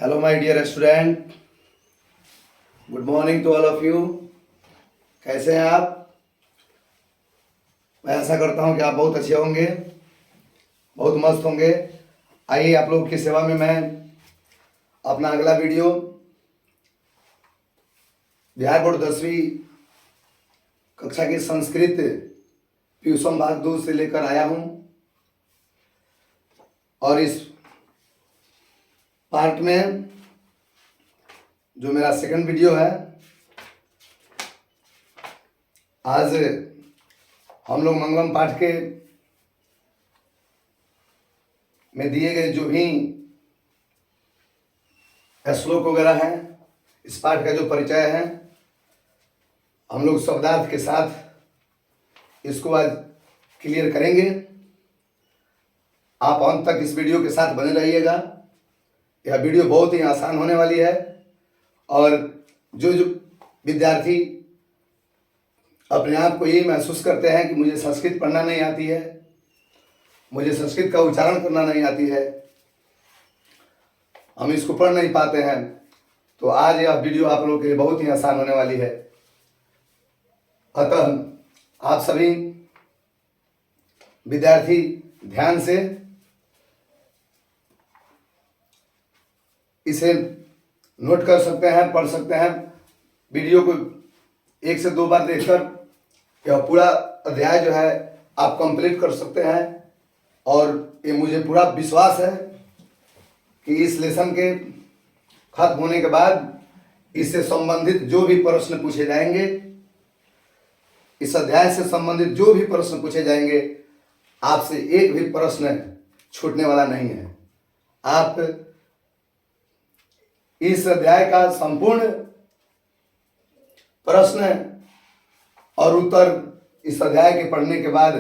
Hello my dear student, good morning to all of you. कैसे हैं आप? मैं आशा करता हूं कि आप बहुत अच्छे होंगे, बहुत मस्त होंगे। आइए आप लोगों की सेवा में मैं अपना अगला वीडियो बिहार बोर्ड 10वीं कक्षा की संस्कृत ट्यूशन भाग 2 से लेकर आया हूं। और इस पार्ट में जो मेरा सेकंड वीडियो है, आज हम लोग मंगलम पाठ के में दिए गए जो भी श्लोक वगैरह हैं, इस पाठ का जो परिचय है, हम लोग शब्दार्थ के साथ इसको आज क्लियर करेंगे। आप अंत तक इस वीडियो के साथ बने रहिएगा। यह वीडियो बहुत ही आसान होने वाली है और जो विद्यार्थी अपने आप को ये महसूस करते हैं कि मुझे संस्कृत पढ़ना नहीं आती है, मुझे संस्कृत का उच्चारण करना नहीं आती है, हम इसको पढ़ नहीं पाते हैं, तो आज यह वीडियो आप लोगों के लिए बहुत ही आसान होने वाली है। अतः आप सभी विद्यार्थी ध्यान से इसे नोट कर सकते हैं, पढ़ सकते हैं। वीडियो को 1 से 2 बार देखकर यह पूरा अध्याय जो है आप कंप्लीट कर सकते हैं। और ये मुझे पूरा विश्वास है कि इस लेसन के खत्म होने के बाद इससे संबंधित जो भी प्रश्न पूछे जाएंगे, इस अध्याय से संबंधित जो भी प्रश्न पूछे जाएंगे, आपसे एक भी प्रश्न छूटने वाला नहीं है। आप इस अध्याय का संपूर्ण प्रश्न और उत्तर इस अध्याय के पढ़ने के बाद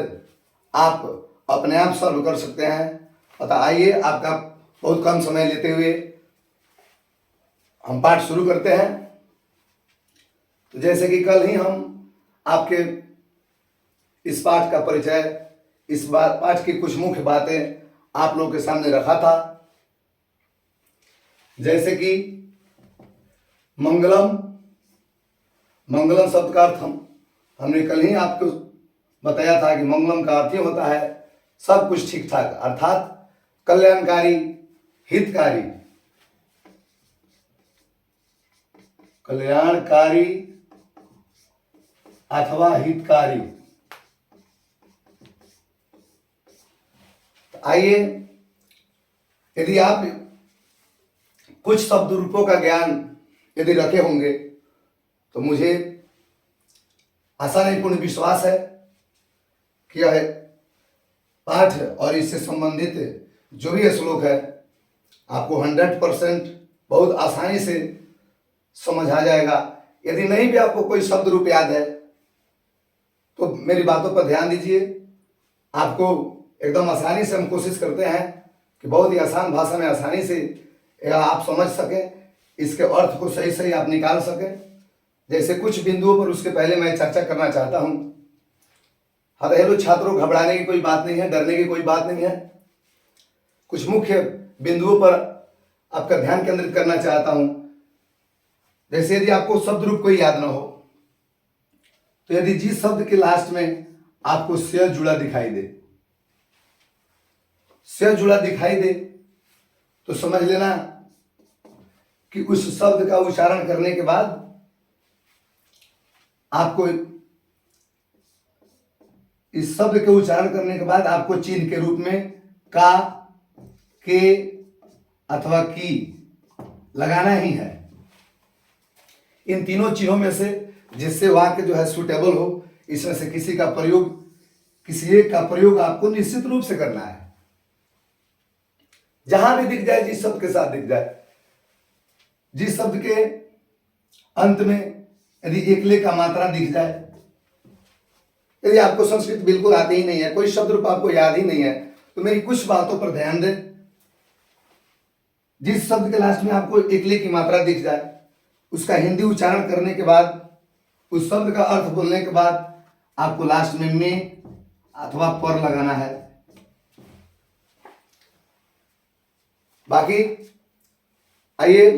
आप अपने आप सॉल्व कर सकते हैं। अतः आइए, आपका बहुत कम समय लेते हुए हम पाठ शुरू करते हैं। तो जैसे कि कल ही हम आपके इस पाठ का परिचय, इस पाठ की कुछ मुख्य बातें आप लोगों के सामने रखा था। जैसे कि मंगलम शब्द का अर्थ हमने कल ही आपको बताया था कि मंगलम का अर्थ ही होता है सब कुछ ठीक ठाक, अर्थात कल्याणकारी, हितकारी, कल्याणकारी अथवा हितकारी। आइए, यदि आप कुछ शब्द रूपों का ज्ञान यदि रखे होंगे तो मुझे आशा नहीं पूर्ण विश्वास है कि यह पाठ और इससे संबंधित जो भी श्लोक है आपको 100% बहुत आसानी से समझ आ जाएगा। यदि नहीं भी आपको कोई शब्द रूप याद है तो मेरी बातों पर ध्यान दीजिए। आपको एकदम आसानी से हम कोशिश करते हैं कि बहुत ही आसान भाषा में आसानी से आप समझ सकें, इसके अर्थ को सही सही आप निकाल सकें। जैसे कुछ बिंदुओं पर उसके पहले मैं चर्चा करना चाहता हूं। हेलो छात्रों, घबराने की कोई बात नहीं है, डरने की कोई बात नहीं है। कुछ मुख्य बिंदुओं पर आपका ध्यान केंद्रित करना चाहता हूं। जैसे यदि आपको शब्द रूप कोई याद ना हो तो यदि जिस शब्द के लास्ट में आपको से जुड़ा दिखाई दे, से जुड़ा दिखाई दे, तो समझ लेना कि उस शब्द का उच्चारण करने के बाद आपको इस शब्द के उच्चारण करने के बाद आपको चिन्ह के रूप में का, के अथवा की लगाना ही है। इन तीनों चिन्हों में से जिससे वाक्य जो है सुटेबल हो, इसमें से किसी एक का प्रयोग आपको निश्चित रूप से करना है। जहां भी दिख जाए, जिस शब्द के साथ दिख जाए, जिस शब्द के अंत में यदि एकले का मात्रा दिख जाए, यदि आपको संस्कृत बिल्कुल आती ही नहीं है, कोई शब्द रूप आपको याद ही नहीं है, तो मेरी कुछ बातों पर ध्यान दें। जिस शब्द के लास्ट में आपको एकले की मात्रा दिख जाए, उसका हिंदी उच्चारण करने के बाद, उस शब्द का अर्थ बोलने के बाद आपको लास्ट में अथवा पर लगाना है। बाकी आइए,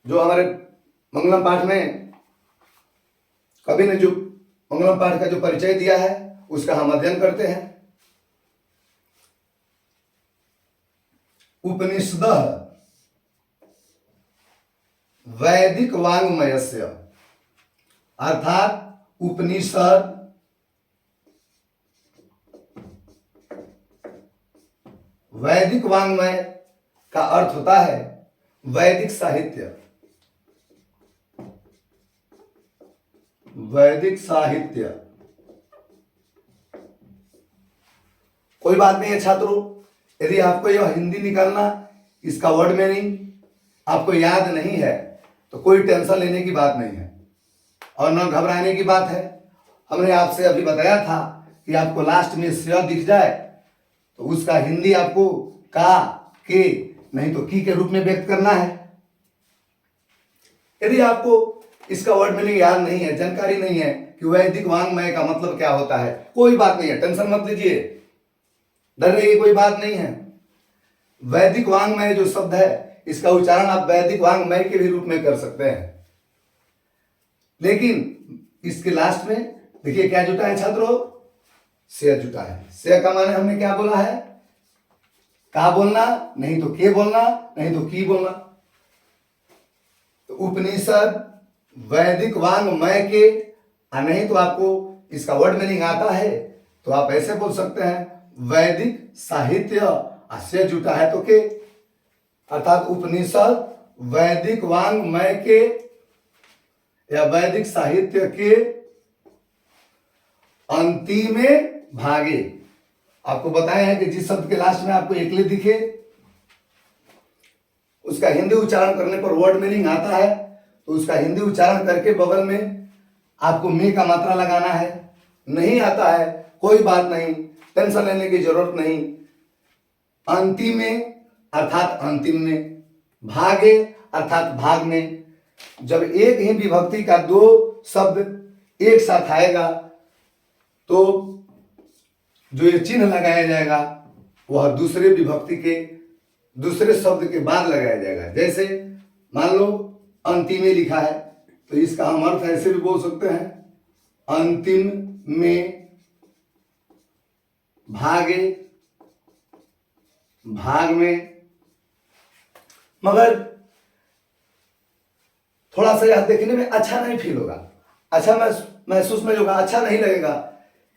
जो हमारे मंगलम पाठ में कवि ने जो मंगलम पाठ का जो परिचय दिया है उसका हम अध्ययन करते हैं। उपनिषदः वैदिक वाङ्मयस्य, अर्थात उपनिषद वैदिक वाङ्मय का अर्थ होता है वैदिक साहित्य। वैदिक साहित्य, कोई बात नहीं है छात्रों, यदि आपको यह हिंदी निकालना, इसका वर्ड मीनिंग आपको याद नहीं है तो कोई टेंशन लेने की बात नहीं है और न घबराने की बात है। हमने आपसे अभी बताया था कि आपको लास्ट में स्य दिख जाए तो उसका हिंदी आपको का, के, नहीं तो की के रूप में व्यक्त करना है। यदि आपको इसका वर्ड मीनिंग याद नहीं है, जानकारी नहीं है कि वैदिक वाङ्मय का मतलब क्या होता है, कोई बात नहीं है, टेंशन मत लीजिए, डरने की कोई बात नहीं है। वैदिक वाङ्मय जो शब्द है इसका उच्चारण आप वैदिक वाङ्मय के भी रूप में कर सकते हैं, लेकिन इसके लास्ट में देखिए क्या जुटा है छात्रों, से जुटा है। से का माने हमने क्या बोला है, का बोलना, नहीं तो के बोलना, नहीं तो की बोलना। तो उपनिषद वैदिक वाङ्मय के, नहीं तो आपको इसका वर्ड मीनिंग आता है तो आप ऐसे बोल सकते हैं वैदिक साहित्य, से जुटा है तो के, अर्थात उपनिषद वैदिक वाङ्मय के या वैदिक साहित्य के अंतिम भागे। आपको बताए हैं कि जिस शब्द के लास्ट में आपको एकले दिखे उसका हिंदी उच्चारण करने पर वर्ड मीनिंग आता है तो उसका हिंदी उच्चारण करके बगल में आपको में का मात्रा लगाना है। नहीं आता है कोई बात नहीं, टेंशन लेने की जरूरत नहीं। अंतिम में अर्थात अंतिम में, भागे अर्थात भाग में। जब एक ही विभक्ति का दो शब्द एक साथ आएगा तो जो ये चिन्ह लगाया जाएगा वह दूसरे विभक्ति के दूसरे शब्द के बाद लगाया जाएगा। जैसे मान लो अंतिम में लिखा है तो इसका हम अर्थ ऐसे भी बोल सकते हैं अंतिम में, भागे, भाग में। मगर थोड़ा सा यह देखने में अच्छा नहीं फील होगा, अच्छा महसूस नहीं होगा, अच्छा नहीं लगेगा।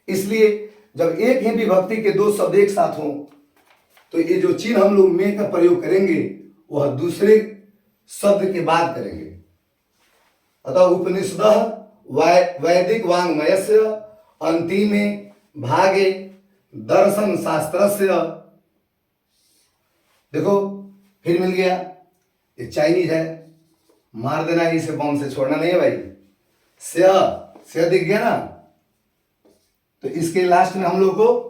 इसलिए जब एक ही विभक्ति के दो शब्द एक साथ हों तो ये जो चिन्ह हम लोग में का प्रयोग करेंगे वह दूसरे शब्द के बाद करेंगे। अतः उपनिषदः वैदिक वाङ्मयस्य अंतिमे भागे दर्शन शास्त्रस्य, देखो फिर मिल गया, ये चाइनीज है, मार देना है इसे, बम से छोड़ना नहीं है भाई। से दिख गया ना, तो इसके लास्ट में हम लोग को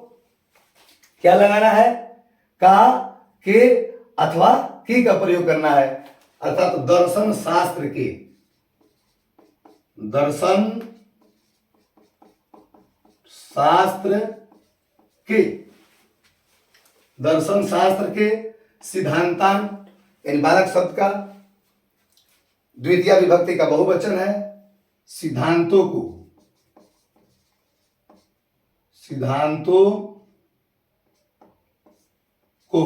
क्या लगाना है, का, के अथवा की का प्रयोग करना है। अर्थात दर्शन शास्त्र के, दर्शन शास्त्र के, दर्शन शास्त्र के सिद्धांतान, यानी बालक शब्द का द्वितीय विभक्ति का बहुवचन है, सिद्धांतों को, सिद्धांतों को।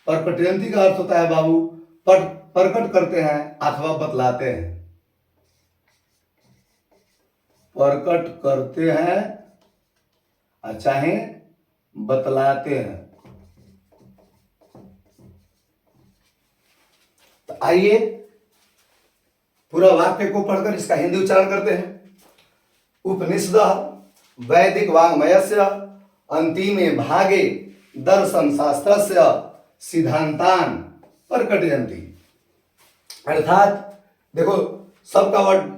परकटयंती का अर्थ होता है बाबू प्रकट करते हैं अथवा बतलाते हैं, प्रकट करते हैं और चाहे बतलाते हैं। तो आइए पूरा वाक्य को पढ़कर इसका हिंदी उच्चारण करते हैं। उपनिषदः वैदिक वाङ्मयस्य अंतिमे भागे दर्शन शास्त्रस्य सिद्धांतान प्रकटयन्ति। अर्थात देखो सबका वर्ड,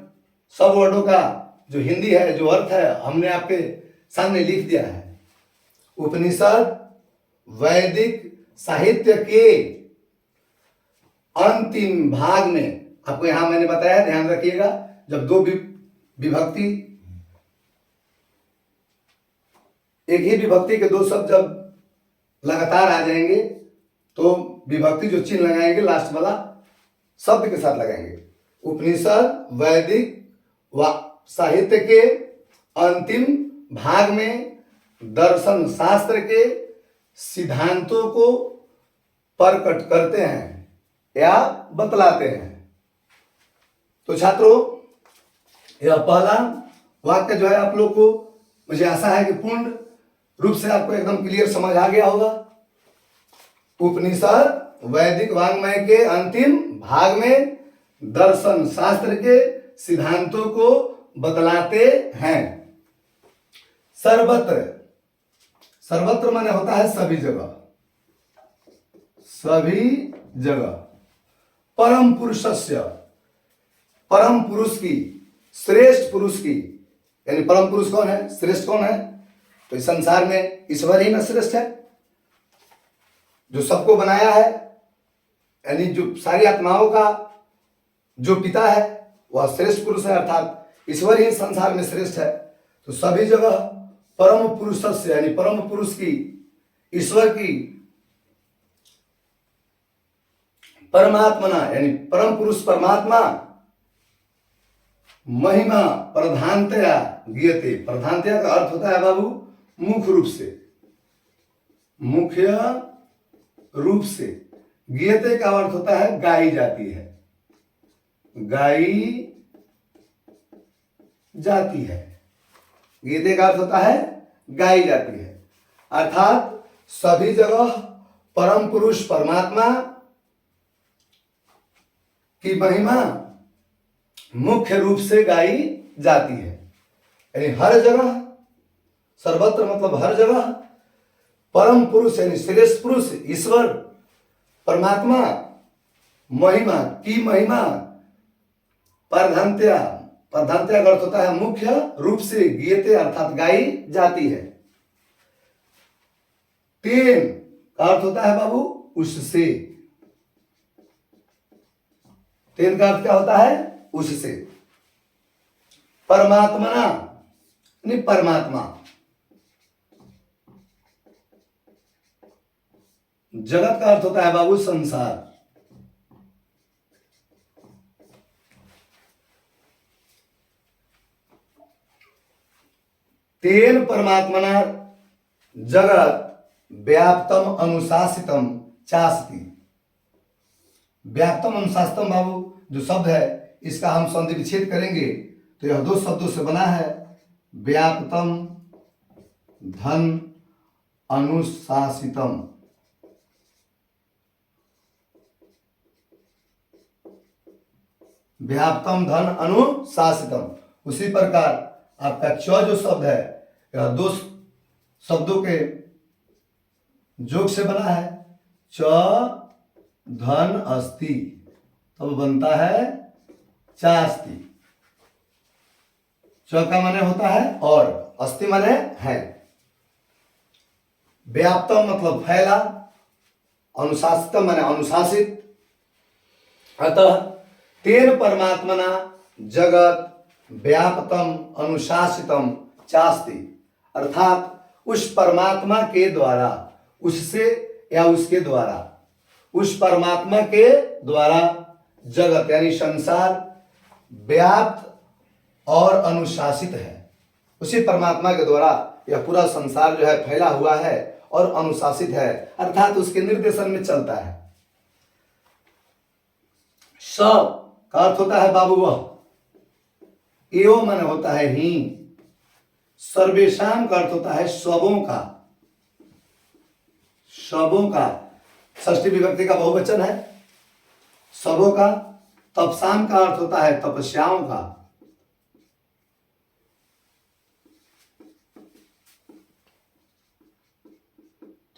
सब वर्डों का जो हिंदी है, जो अर्थ है, हमने आपके सामने लिख दिया है। उपनिषद वैदिक साहित्य के अंतिम भाग में, आपको यहां मैंने बताया, ध्यान रखिएगा, जब दो विभक्ति, एक ही विभक्ति के दो शब्द जब लगातार आ जाएंगे तो विभक्ति जो चिन्ह लगाएंगे लास्ट वाला शब्द के साथ लगाएंगे। उपनिषद वैदिक साहित्य के अंतिम भाग में दर्शन शास्त्र के सिद्धांतों को प्रकट करते हैं या बतलाते हैं। तो छात्रों, यह पहला वाक्य जो है आप लोग को मुझे आशा है कि पूर्ण रूप से आपको एकदम क्लियर समझ आ गया होगा। उपनिषद वैदिक वाङ्मय के अंतिम भाग में दर्शन शास्त्र के सिद्धांतों को बतलाते हैं। सर्वत्र, सर्वत्र माने होता है सभी जगह, सभी जगह। परम पुरुषस्य, परम पुरुष की, श्रेष्ठ पुरुष की, यानी परम पुरुष कौन है, श्रेष्ठ कौन है? तो इस संसार में ईश्वर ही न श्रेष्ठ है, जो सबको बनाया है, यानी जो सारी आत्माओं का जो पिता है वह श्रेष्ठ पुरुष है, अर्थात ईश्वर ही संसार में श्रेष्ठ है। तो सभी जगह परम पुरुषस्य यानी परम पुरुष की, ईश्वर की, परमात्मना यानी परम पुरुष परमात्मा महिमा प्रधानतया गीयते। प्रधानतया का अर्थ होता है बाबू मुख्य रूप से, मुख्य रूप से। गीयते का अर्थ होता है गाई जाती है, गाई जाती है। गीते का अर्थ होता है गाई जाती है, अर्थात सभी जगह परम पुरुष परमात्मा की महिमा मुख्य रूप से गाई जाती है। यानी हर जगह, सर्वत्र मतलब हर जगह, परम पुरुष यानी श्रेष्ठ पुरुष ईश्वर परमात्मा महिमा की महिमा प्रधानतया, प्रधानतया का अर्थ होता है मुख्य रूप से, गीयते अर्थात गाई जाती है। तेन का अर्थ होता है बाबू उससे। तेन का अर्थ क्या होता है? उससे। परमात्मना यानी परमात्मा, जगत का अर्थ होता है बाबू संसार। तेन परमात्मना जगत व्याप्तम अनुशासितम चास्ति। व्याप्तम अनुशासितम बाबू जो शब्द है इसका हम संधि विच्छेद करेंगे तो यह दो शब्दों से बना है, व्याप्तम धन अनुशासितम। व्याप्तम धन अनुशासितम। उसी प्रकार आपका च जो शब्द है यह दो शब्दों के जोग से बना है, च धन अस्ति, तब बनता है चास्ति। च का माने होता है और, अस्ति माने है। व्याप्तम मतलब फैला, अनुशासितम माने अनुशासित। अतः तेन परमात्मना जगत व्याप्तम अनुशासितम चास्ति, अर्थात उस परमात्मा के द्वारा, उससे या उसके द्वारा, उस परमात्मा के द्वारा जगत यानी संसार व्याप्त और अनुशासित है। उसी परमात्मा के द्वारा यह पूरा संसार जो है फैला हुआ है और अनुशासित है, अर्थात उसके निर्देशन में चलता है। स का अर्थ होता है बाबू वह, एवं मन होता है ही, सर्वेशाम का अर्थ होता है सबों का, सबों का, षष्ठी विभक्ति का बहुवचन है सबों का। तपसाम का अर्थ होता है तपस्याओं का,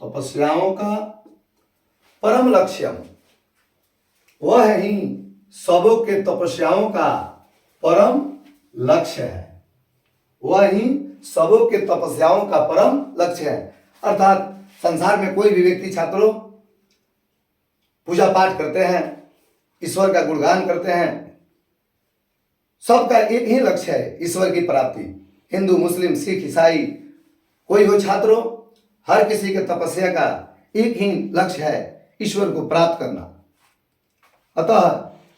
तपस्याओं का। परम लक्ष्यम वह ही सबों के तपस्याओं का परम लक्ष्य है, वह ही सबों के तपस्याओं का परम लक्ष्य है। अर्थात संसार में कोई भी व्यक्ति छात्रों पूजा पाठ करते हैं, ईश्वर का गुणगान करते हैं, सबका एक ही लक्ष्य है, ईश्वर की प्राप्ति। हिंदू मुस्लिम सिख ईसाई कोई हो छात्रों, हर किसी के तपस्या का एक ही लक्ष्य है, ईश्वर को प्राप्त करना। अतः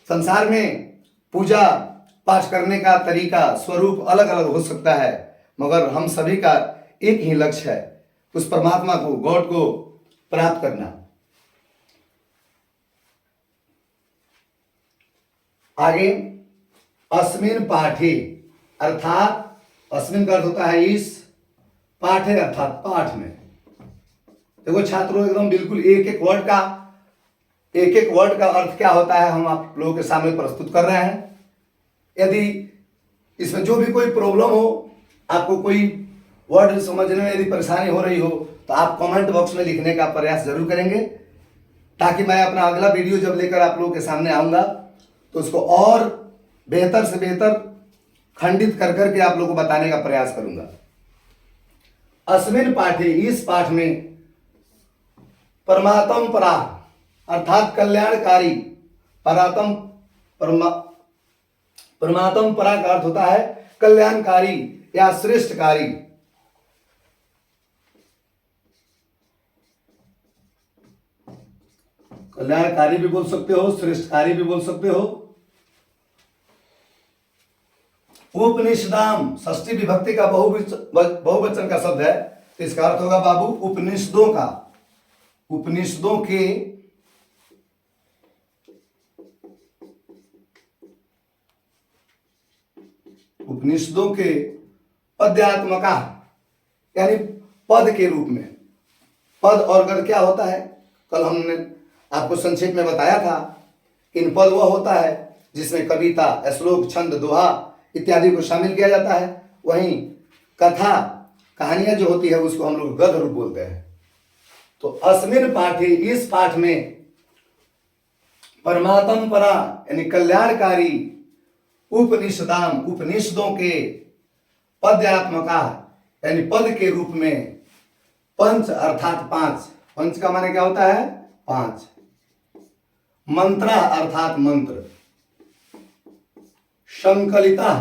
संसार में पूजा पाठ करने का तरीका स्वरूप अलग अलग हो सकता है, मगर हम सभी का एक ही लक्ष्य है, उस परमात्मा को, गॉड को प्राप्त करना। आगे अस्मिन पाठे, अर्थात अस्मिन का अर्थ होता है इस, पाठे अर्थात पाठ में। देखो छात्रों, एकदम बिल्कुल एक एक वर्ड का अर्थ क्या होता है हम आप लोगों के सामने प्रस्तुत कर रहे हैं। यदि इसमें जो भी कोई प्रॉब्लम हो, आपको कोई वर्ड समझने में यदि परेशानी हो रही हो, तो आप कमेंट बॉक्स में लिखने का प्रयास जरूर करेंगे, ताकि मैं अपना अगला वीडियो जब लेकर आप लोगों के सामने आऊँगा तो उसको और बेहतर से बेहतर खंडित कर करके आप लोगों को बताने का प्रयास करूँगा। अस्मिन पाठे, इस पाठ में, परमात्म परा अर्थात कल्याणकारी, परमात्म परा का अर्थ होता है कल्याणकारी या श्रेष्ठकारी। कल्याणकारी भी बोल सकते हो, श्रेष्ठकारी भी बोल सकते हो। उपनिषदाम, षष्ठी विभक्ति का बहुवचन का शब्द है, तो इसका अर्थ होगा बाबू उपनिषदों का, उपनिषदों के, उपनिषदों के पद्यात्मका, यानी पद के रूप में। पद और गद क्या होता है, कल हमने आपको संक्षेप में बताया था। इन पद वह होता है जिसमें कविता, श्लोक, छंद, दोहा इत्यादि को शामिल किया जाता है। वहीं कथा, कहानियां जो होती है उसको हम लोग गद रूप बोलते हैं। तो अस्मिन पाठे, इस पाठ में, परमात्म परा यानी कल्याणकारी, उपनिषदाम, उपनिषदों के, पद्यात्मका यानी पद के रूप में, पंच अर्थात पांच, पंच का माने क्या होता है, पांच, मंत्रा अर्थात मंत्र, संकलिता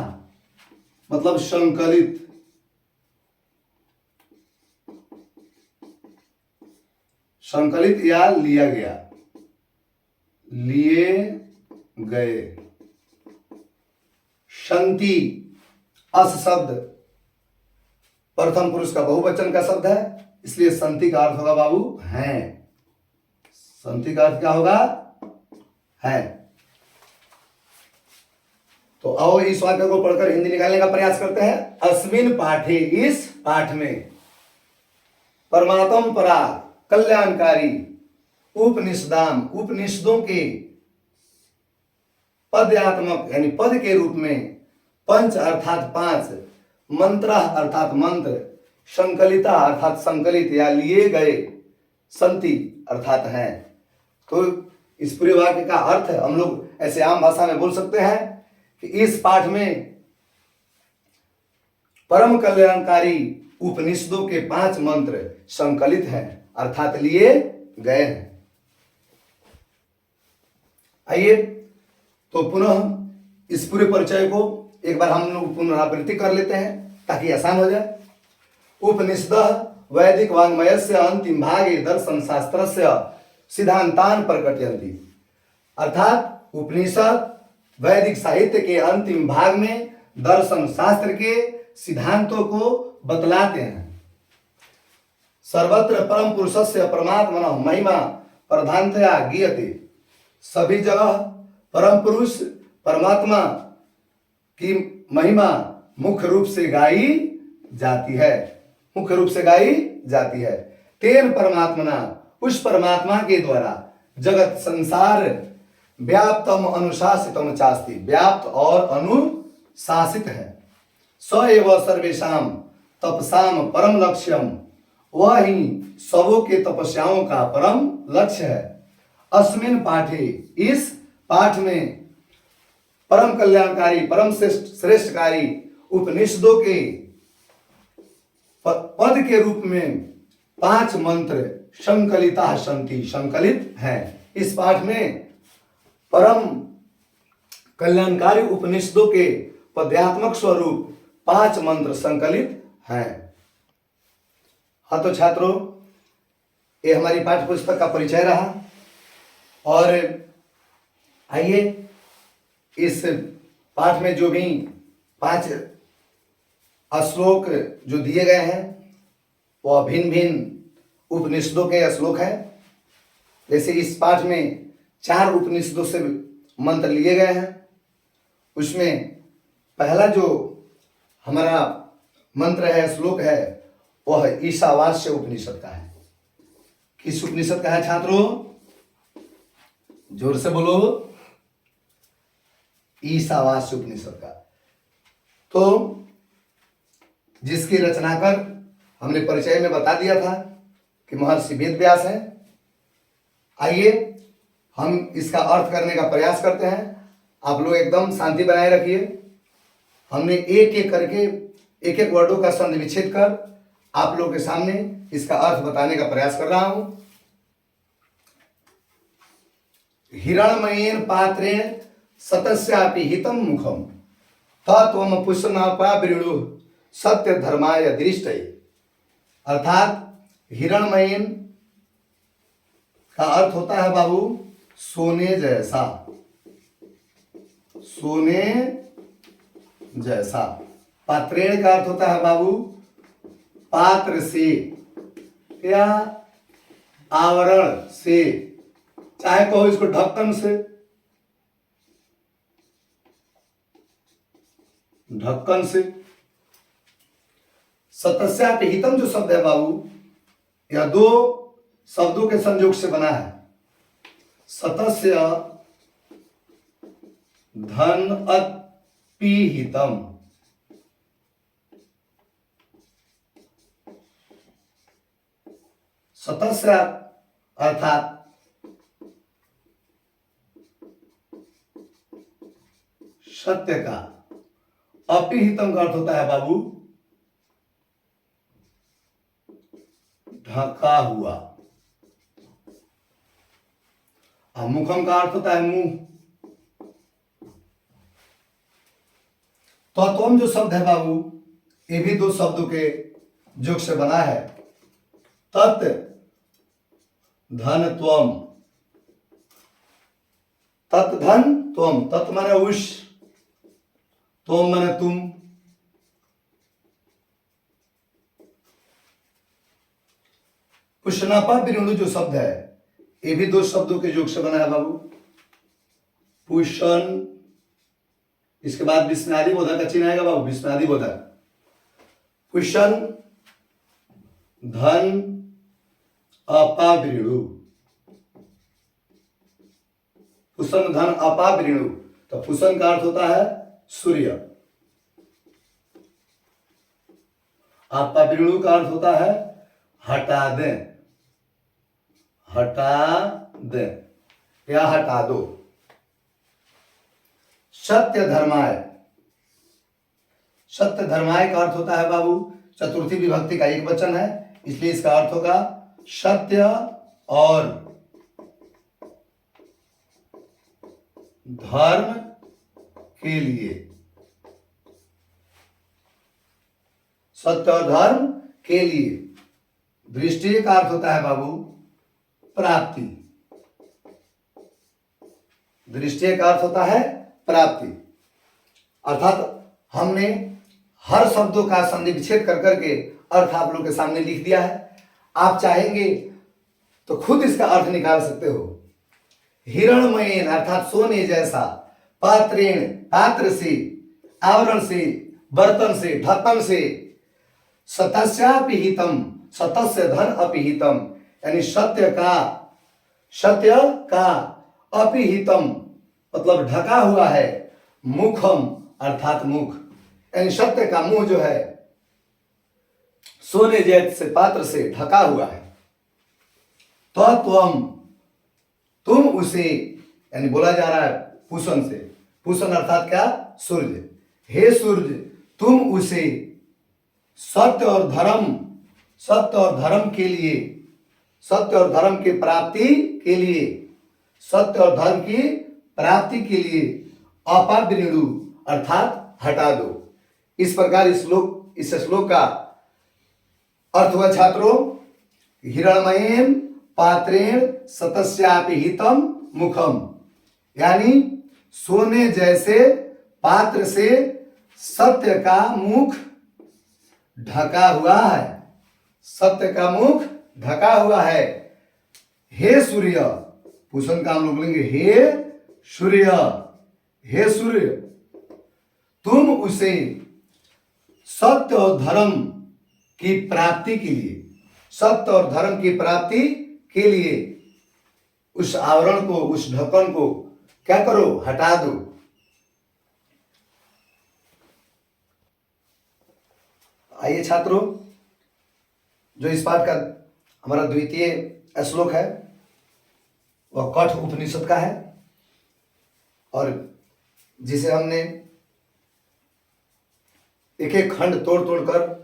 मतलब संकलित, संकलित या लिया गया, लिए गए। संति, अस शब्द प्रथम पुरुष का बहुवचन का शब्द है, इसलिए संति का अर्थ होगा बाबू हैं। संति का अर्थ क्या होगा, है। तो आओ इस वाक्य को पढ़कर हिंदी निकालने का प्रयास करते हैं। अस्मिन पाठे, इस पाठ में, परमात्म परा कल्याणकारी, उपनिषदाम उपनिषदों के, पद्यात्मक यानी पद के रूप में, पंच अर्थात पांच, मंत्र अर्थात मंत्र, संकलिता अर्थात संकलित या लिए गए, संति अर्थात हैं। तो इस पूरे वाक्य का अर्थ हम लोग ऐसे आम भाषा में बोल सकते हैं कि इस पाठ में परम कल्याणकारी उपनिषदों के 5 मंत्र संकलित हैं अर्थात लिए गए हैं। आइए तो पुनः इस पूरे परिचय को एक बार हम लोग पुनरावृत्ति कर लेते हैं ताकि आसान हो जाए। उपनिषदः वैदिक वाङ्मयस्य अंतिम भागे दर्शन शास्त्रस्य सिद्धांतान प्रकटयन्ति, अर्थात उपनिषद वैदिक साहित्य के अंतिम भाग में दर्शन शास्त्र के सिद्धांतों को बतलाते हैं। सर्वत्र परम पुरुषस्य परमात्मनः महिमा प्रधानतया गीयते, सभी जगह परम पुरुष परमात्मा की महिमा मुख्य रूप से गाई जाती है, मुख्य रूप से गाई जाती है। तेन परमात्मना, उस परमात्मा के द्वारा जगत संसार व्याप्तम अनुशासितम चास्ति, व्याप्त और अनुशासित है। स एव सर्वेषाम तपसाम परम लक्ष्यम, वह ही सबों के तपस्याओं का परम लक्ष्य है। अस्मिन पाठे, इस पाठ में परम कल्याणकारी परम श्रेष्ठकारी उपनिषदों के पद के रूप में 5 मंत्र संकलिता सन्ति, संकलित हैं। इस पाठ में परम कल्याणकारी उपनिषदों के पद्यात्मक स्वरूप 5 मंत्र संकलित हैं। हाँ तो छात्रों, ये हमारी पाठ्य पुस्तक का परिचय रहा। और आइए इस पाठ में जो भी 5 श्लोक जो दिए गए हैं वह भिन्न भिन्न उपनिषदों के श्लोक हैं। जैसे इस पाठ में 4 उपनिषदों से मंत्र लिए गए हैं। उसमें पहला जो हमारा मंत्र है, श्लोक है, वह ईशावास्य उपनिषद का है। किस उपनिषद का है छात्रों? जोर से बोलो। ईशावास्य उपनिषद का। तो जिसकी रचनाकर हमने परिचय में बता दिया था कि महर्षि वेद व्यास है। आइए हम इसका अर्थ करने का प्रयास करते हैं। आप लोग एकदम शांति बनाए रखिए। हमने एक एक करके एक एक वर्डों का संधि विच्छेद कर आप लोगों के सामने इसका अर्थ बताने का प्रयास कर रहा हूं। हिरणमयेन पात्रेण सतस्यापि हितं मुखम तत्वम पुष्णापावृणु सत्य धर्माय दृष्टये। अर्थात हिरणमयेन का अर्थ होता है बाबू सोने जैसा, सोने जैसा। पात्रेण का अर्थ होता है बाबू पात्र से या आवरण से, चाहे कहो इसको ढक्कन से, ढक्कन से। सतस्यापि हितम जो शब्द है बाबू, यह 2 शब्दों के संयोग से बना है। सतस्य धन अपि हितम। सतस्य अर्थात सत्य का, अपिहितम का अर्थ होता है बाबू ढका हुआ। और मुखम का अर्थ होता है मुंह। तो तुम जो शब्द है बाबू, ये भी 2 शब्दों के योग से बना है। तत् धन त्वम। तत् धन त्वम। तत् माने उस, त्वम माने तुम। पुष्णापावृणु जो शब्द है, ये भी 2 शब्दों के योग से बना है बाबू। पुष्ण, इसके बाद विस्मयादि बोधक का चिन्ह आएगा बाबू, विस्मयादि बोधक। पुष्ण धन अपावृणु। पुष्ण धन अपावृणु। तो पुष्ण का अर्थ होता है सूर्य। अपावृणु का अर्थ होता है हटा दे, हटा दे या हटा दो। सत्य धर्माय। सत्य धर्माय का अर्थ होता है बाबू चतुर्थी विभक्ति का एक वचन है, इसलिए इसका अर्थ होगा सत्य और धर्म के लिए। सत्य और धर्म के लिए। दृष्टि का अर्थ होता है बाबू प्राप्ति। दृष्टि का अर्थ होता है प्राप्ति। अर्थात हमने हर शब्दों का संधि विच्छेद कर करके अर्थ आप लोग के सामने लिख दिया है। आप चाहेंगे तो खुद इसका अर्थ निकाल सकते हो। हिरणमयेन अर्थात सोने जैसा, पात्रेण पात्र से, आवरण से, बर्तन से, ढक्कन से, सतस्यापि हितम, सतस्य धन अपिहितम, यानी सत्य का अपिहितम मतलब ढका हुआ है। मुखम अर्थात मुख, यानी सत्य का मुंह जो है सोने जैसे पात्र से ढका हुआ है। तो तुम उसे, यानी बोला जा रहा है पूषण से। पूषण अर्थात क्या? सूर्य। हे सूर्य, तुम उसे सत्य और धर्म के लिए, सत्य और धर्म की प्राप्ति के लिए, सत्य और धर्म की प्राप्ति के लिए अपावृणु अर्थात हटा दो। इस प्रकार इस श्लोक का अर्थ हुआ छात्रों, हिरणमयेन पात्रेण सतस्यापि हितम मुखम, यानी सोने जैसे पात्र से सत्य का मुख ढका हुआ है, सत्य का मुख ढका हुआ है। हे सूर्य, पुष्प का हम लोग बोलेंगे हे सूर्य, हे सूर्य, तुम उसे सत्य और धर्म की प्राप्ति के लिए, सत्य और धर्म की प्राप्ति के लिए उस आवरण को, उस ढक्कन को क्या करो, हटा दो। आइए छात्रों, जो इस पाठ का हमारा द्वितीय श्लोक है वह कठ उपनिषद का है, और जिसे हमने एक एक खंड तोड़ तोड़ कर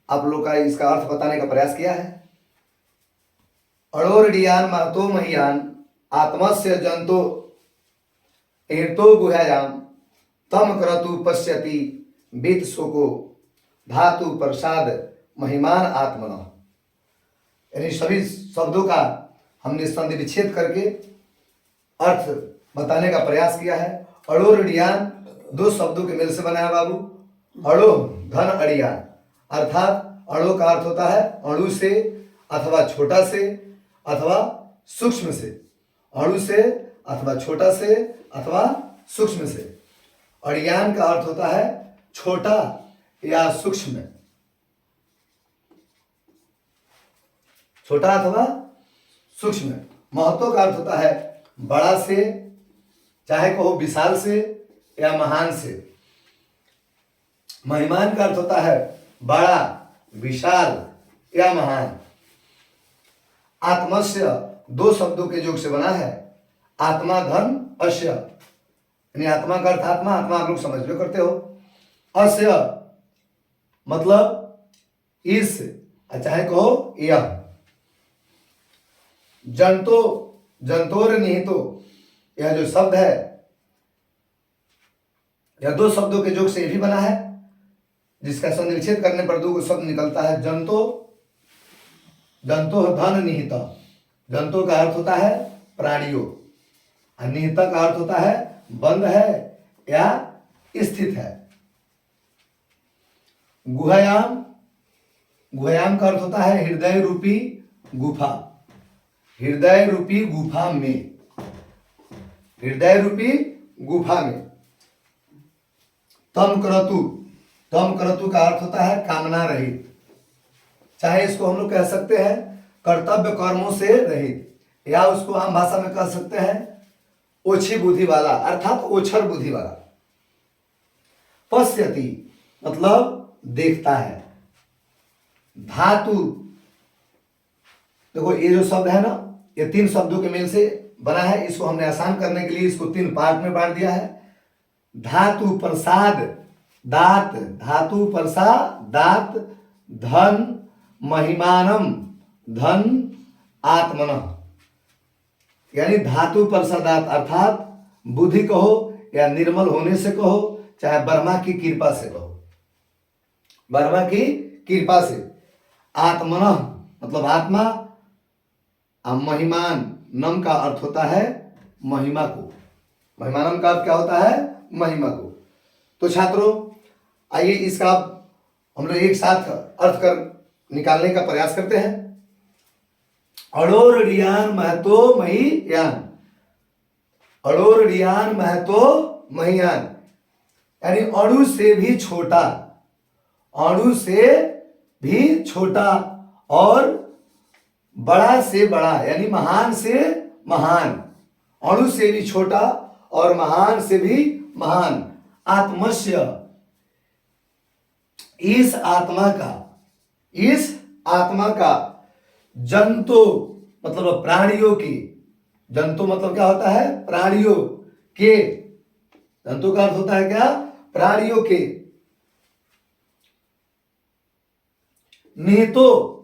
आप लोग का इसका अर्थ बताने का प्रयास किया है। अड़ोरडियान महतो महियान आत्मस्य जंतो एर्तो गुहायाम तम क्रतु पश्यति वेद शोको धातु प्रसाद महिमान आत्मन। यानी सभी शब्दों का हमने संधि विच्छेद करके अर्थ बताने का प्रयास किया है। अड़ोरडियान दो शब्दों के मेल से बना है बाबू। अड़ो धन अड़ियान, अर्थात अड़ो का अर्थ होता है अणु से अथवा छोटा से अथवा सूक्ष्म से, अणु से अथवा छोटा से अथवा सूक्ष्म से। अड़ियान का अर्थ होता है छोटा या सूक्ष्म, छोटा अथवा सूक्ष्म। महत्व का अर्थ होता है बड़ा से, चाहे कहो विशाल से या महान से। महिमान का अर्थ होता है बड़ा, विशाल या महान। आत्मस्य दो शब्दों के योग से बना है, आत्मा धन अस्य, यानी आत्मा का अर्थ आत्मा, आत्मा आप लोग समझ में करते हो। अस्य मतलब इस, चाहे कहो यह। जंतो, जंतोर निहितो, यह जो शब्द है यह दो शब्दों के योग से भी बना है, जिसका संधि विच्छेद करने पर दो शब्द निकलता है जंतो, जंतो धन निहित। जंतो का अर्थ होता है प्राणियों, और निहित का अर्थ होता है बंद है या स्थित है। गुहायाम, गुहायाम का अर्थ होता है हृदय रूपी गुफा, हृदय रूपी गुफा में, हृदय रूपी गुफा में। तम क्रतु, तम क्रतु का अर्थ होता है कामना रहित, चाहे इसको हम लोग कह सकते हैं कर्तव्य कर्मों से रहित, या उसको आम भाषा में कह सकते हैं ओछी बुद्धि वाला, अर्थात ओछर बुद्धि वाला। पश्यति मतलब देखता है। धातु, देखो ये जो शब्द है ना, ये तीन शब्दों के मेल से बना है। इसको हमने आसान करने के लिए इसको तीन पार्ट में बांट दिया है। धातु प्रसाद दात, धातु प्रसाद दात, धन महिमानम, धन आत्मन, यानी धातु प्रसादात अर्थात बुद्धि कहो या निर्मल होने से कहो, चाहे ब्रह्मा की कृपा से कहो, ब्रह्मा की कृपा से। आत्मन मतलब आत्मा, महिमान नम का अर्थ होता है महिमा को, महिमानम का अर्थ क्या होता है, महिमा को। तो छात्रों आइए इसका हम लोग एक साथ अर्थ कर निकालने का प्रयास करते हैं। अड़ोरडियान महतो महियान, अड़ोरडियान महतो महियान, यानी अणु से भी छोटा, अणु से भी छोटा और बड़ा से बड़ा, यानी महान से महान, अणु से भी छोटा और महान से भी महान। आत्मस्य, इस आत्मा का, इस आत्मा का। जंतु मतलब प्राणियों की, जंतु मतलब क्या होता है, प्राणियों के, जंतु का अर्थ होता है क्या, प्राणियों के। निहितो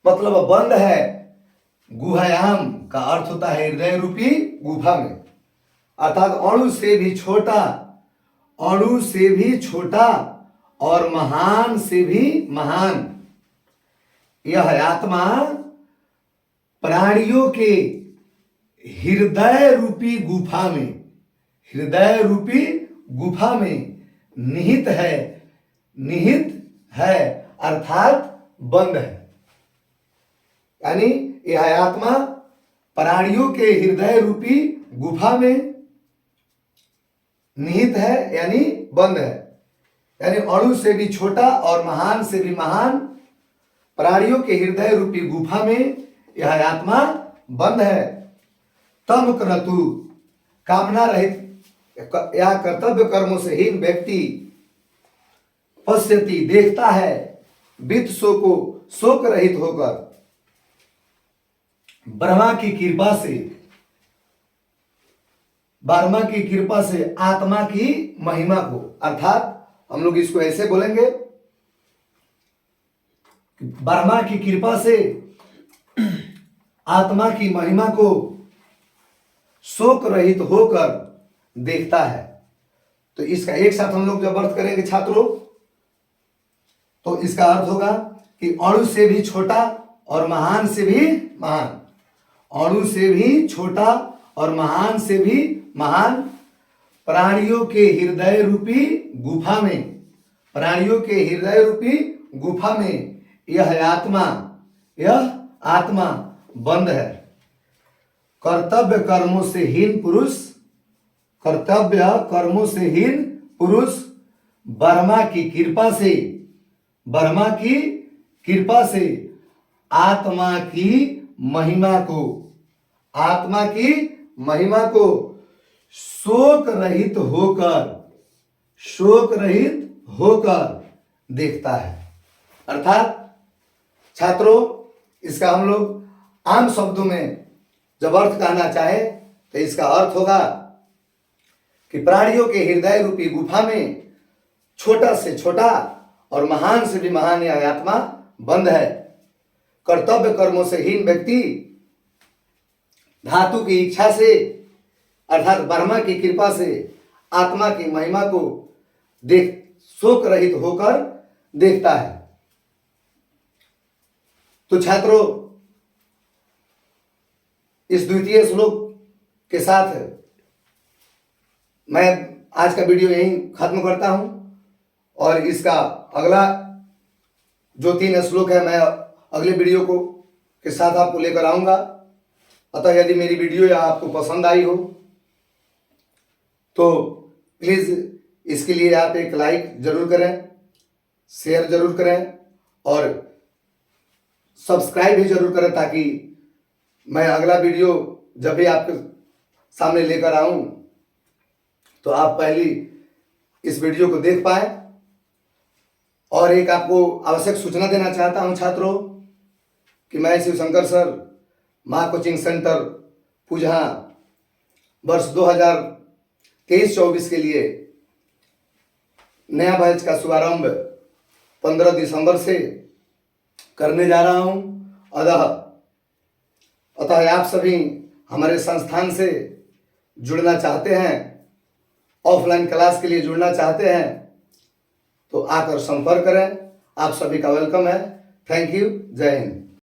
मतलब बंद है। गुहायाम का अर्थ होता है हृदय रूपी गुफा में, अर्थात अणु से भी छोटा, अणु से भी छोटा और महान से भी महान। यह आत्मा प्राणियों के हृदय रूपी गुफा में, हृदय रूपी गुफा में निहित है, निहित है अर्थात बंद है। यानी यह आत्मा प्राणियों के हृदय रूपी गुफा में निहित है यानी बंद है। यानी अणु से भी छोटा और महान से भी महान प्राणियों के हृदय रूपी गुफा में यह आत्मा बंद है। तम क्रतु कामना रहित या कर्तव्य कर्मों से हीन व्यक्ति पश्यति देखता है, वित्त शोको शोक रहित होकर ब्रह्मा की कृपा से, ब्रह्मा की कृपा से आत्मा की महिमा को, अर्थात हम लोग इसको ऐसे बोलेंगे, ब्रह्मा की कृपा से आत्मा की महिमा को शोक रहित होकर देखता है। तो इसका एक साथ हम लोग जब अर्थ करेंगे छात्रों, तो इसका अर्थ होगा कि अणु से भी छोटा और महान से भी महान, अणु से भी छोटा और महान से भी महान प्राणियों के हृदय रूपी गुफा में, प्राणियों के हृदय रूपी गुफा में यह आत्मा बंद है। कर्तव्य कर्मों से हीन पुरुष, कर्तव्य कर्मों से हीन पुरुष ब्रह्मा की कृपा से, ब्रह्मा की कृपा से आत्मा की महिमा को, आत्मा की महिमा को शोक रहित होकर, शोक रहित होकर देखता है। अर्थात छात्रों, इसका हम लोग आम शब्दों में जब अर्थ कहना चाहे तो इसका अर्थ होगा कि प्राणियों के हृदय रूपी गुफा में छोटा से छोटा और महान से भी महान यह आत्मा बंद है। कर्तव्य कर्मों से हीन व्यक्ति धातु की इच्छा से अर्थात ब्रह्मा की कृपा से आत्मा की महिमा को देख शोक रहित होकर देखता है। तो छात्रों, इस द्वितीय श्लोक के साथ मैं आज का वीडियो यहीं खत्म करता हूं और इसका अगला जो 3 श्लोक है मैं अगले वीडियो को के साथ आपको लेकर आऊंगा। अतः यदि मेरी वीडियो या आपको पसंद आई हो तो प्लीज़ इसके लिए आप एक लाइक जरूर करें, शेयर जरूर करें और सब्सक्राइब भी जरूर करें, ताकि मैं अगला वीडियो जब भी आपके सामने लेकर आऊं तो आप पहली इस वीडियो को देख पाए। और एक आपको आवश्यक सूचना देना चाहता हूं छात्रों कि मैं शिव शंकर सर माँ कोचिंग सेंटर पूजा वर्ष 2023-24 के लिए नया बैच का शुभारंभ 15 दिसंबर से करने जा रहा हूं। अतः आप सभी हमारे संस्थान से जुड़ना चाहते हैं, ऑफलाइन क्लास के लिए जुड़ना चाहते हैं तो आकर संपर्क करें। आप सभी का वेलकम है। Thank you. जय हिंद।